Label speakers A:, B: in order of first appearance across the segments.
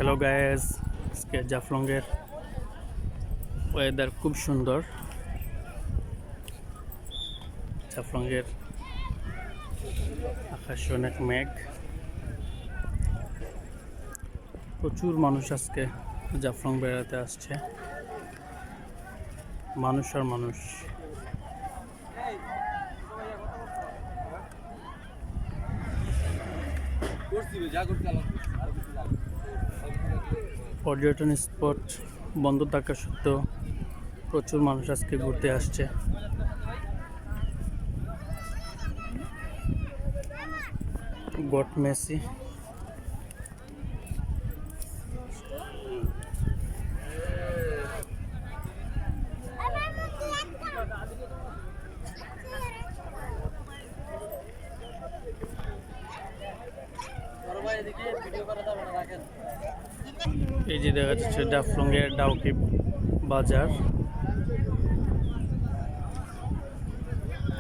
A: Hello guys, আজকে জাফলংয়ের weather খুব সুন্দর। জাফলংয়ের আকাশে অনেক মেঘ, প্রচুর মানুষ আজকে জাফলং বেড়াতে আসছে। মানুষ আর মানুষ। পর্যটন স্পট বন্ধ থাকা সত্ত্বেও প্রচুর মানুষ আজকে ঘুরতে আসছে। গট মেসি এই যে দেখা যাচ্ছে জাফলংয়ের ডাউকি বাজার,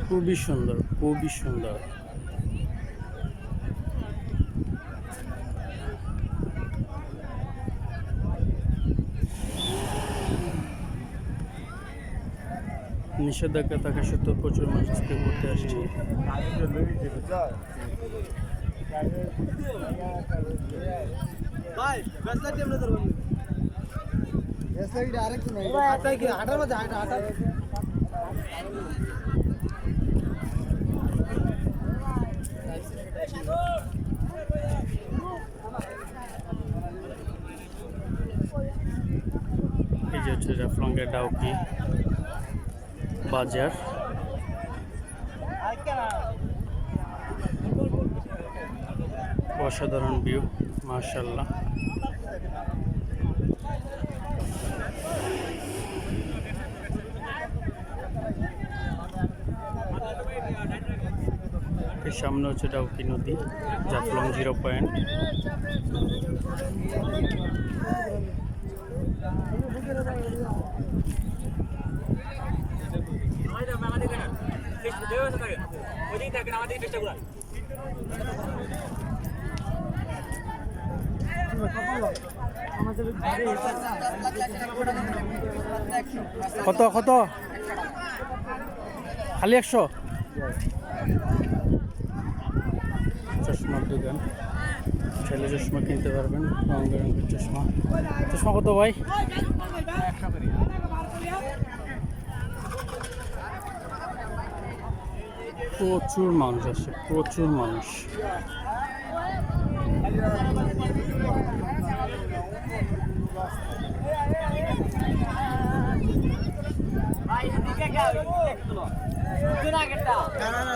A: খুবই সুন্দর, খুবই সুন্দর। নিষেধাজ্ঞা থাকা সত্ত্বেও প্রচুর মানুষ আজকে ঘুরতে আসছে। এই যে হচ্ছে জাফলংয়ের ডাউকি বাজার। অসাধারণ ভিউ, মাশাআল্লাহ। এর সামনে হচ্ছে ডাউকি নদী, জাফলং 0 পয়েন্ট। কত কত খালি 100? চশমার দোকান, ছেলে চশমা কিনতে পারবেন, রঙের রঙের চশমা। চশমা কত ভাই? প্রচুর মানুষ আসে, প্রচুর মানুষ।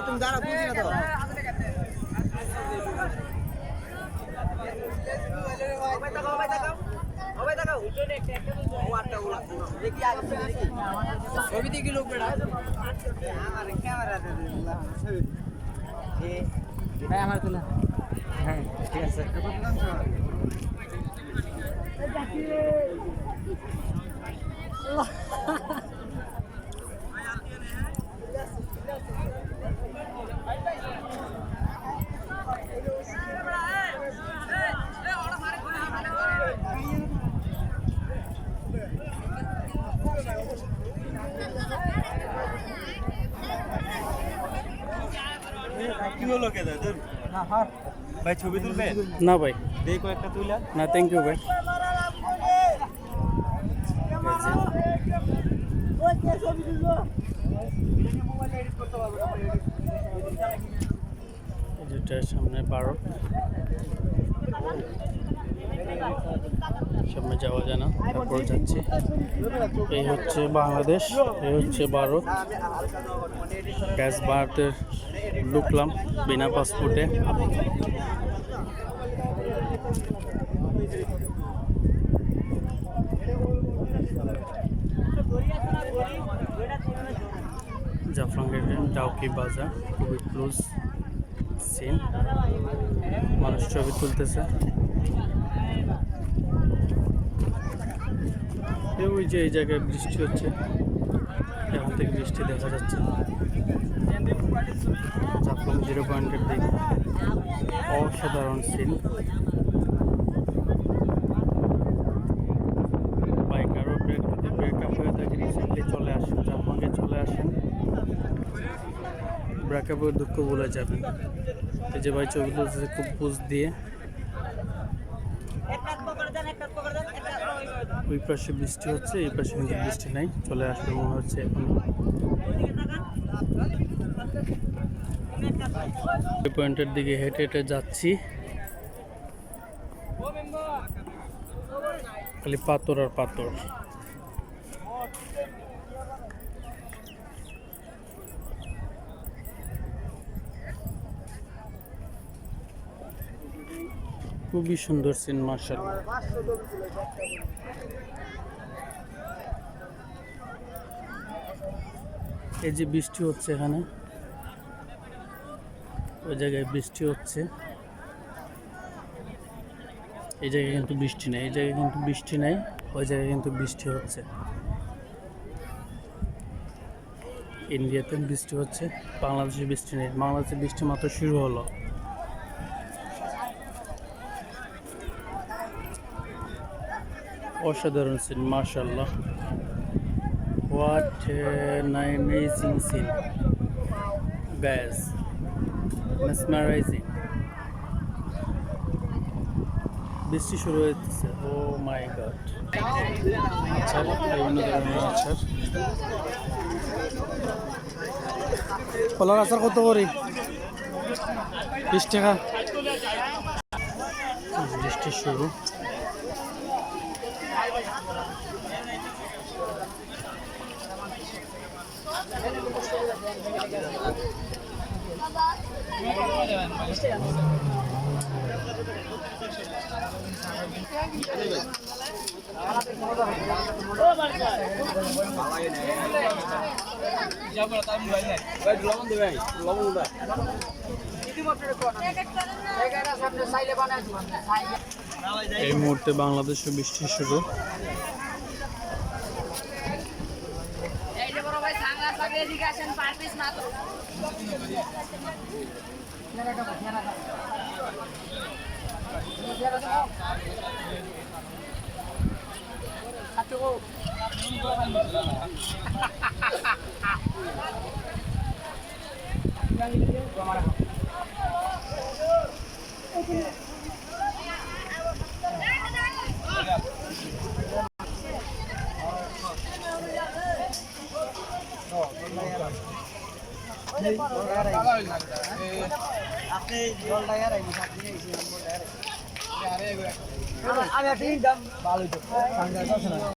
B: তুমি দাঁড়া, বুঝি না তো। ছবি দেখি লোক বেড়া আমার তোলা। হ্যাঁ ঠিক আছে।
C: কি হলো কে দাদা? ভাই ছবি তুলবে?
A: না ভাই,
C: দেখো একটা তুইলা।
A: না থ্যাংক ইউ ভাই। যেটার সামনে পার্ক, সামনে যাওয়া যায় না, তারপর যাচ্ছি। এই হচ্ছে বাংলাদেশ, এই হচ্ছে ভারত। গ্যাস ভারতের ঢুকলাম বিনা পাসপোর্টে। জাফলংয়ের ডাউকি বাজার খুবই ক্লোজ সিন, মানুষ ছবি তুলতেছে। ওই যে এই জায়গায় বৃষ্টি হচ্ছে, এখান থেকে বৃষ্টি দেখা যাচ্ছে। জাফলং 0 পয়েন্টের দিকে অসাধারণ সিন। একেবারে দুঃখ ভুলে যাবেন। এই যে ভাই ছবি তুলতেছে খুব বুঝ দিয়ে। ওই পাশে বৃষ্টি হচ্ছে, এই পাশে কিন্তু বৃষ্টি নাই, চলে আসবে মনে হচ্ছে এখন। এই পয়েন্টের দিকে হেঁটে হেঁটে যাচ্ছি, খালি পাথর আর পাথর। খুবই সুন্দর সিন মাশাআল্লাহ। এই যে বৃষ্টি হচ্ছে এখানে, ওই জায়গায় বৃষ্টি হচ্ছে, এই জায়গায় কিন্তু বৃষ্টি নেই, এই জায়গায় কিন্তু বৃষ্টি নেই, ওই জায়গায় কিন্তু বৃষ্টি হচ্ছে। ইন্ডিয়াতে বৃষ্টি হচ্ছে, বাংলাদেশে বৃষ্টি নেই। বাংলাদেশে বৃষ্টি মাত্র শুরু হলো। অসাধারণ সিন মাশাআল্লাহ। What an amazing scene guys, mesmerizing। বৃষ্টি শুরু হয়েছে, ও মাই গড। আচার, বিভিন্ন ধরনের আচার। কলার আচার কত করে? 20 টাকা। বৃষ্টি শুরু। এই মুহূর্তে বাংলাদেশে বৃষ্টি শুরু।
B: আমি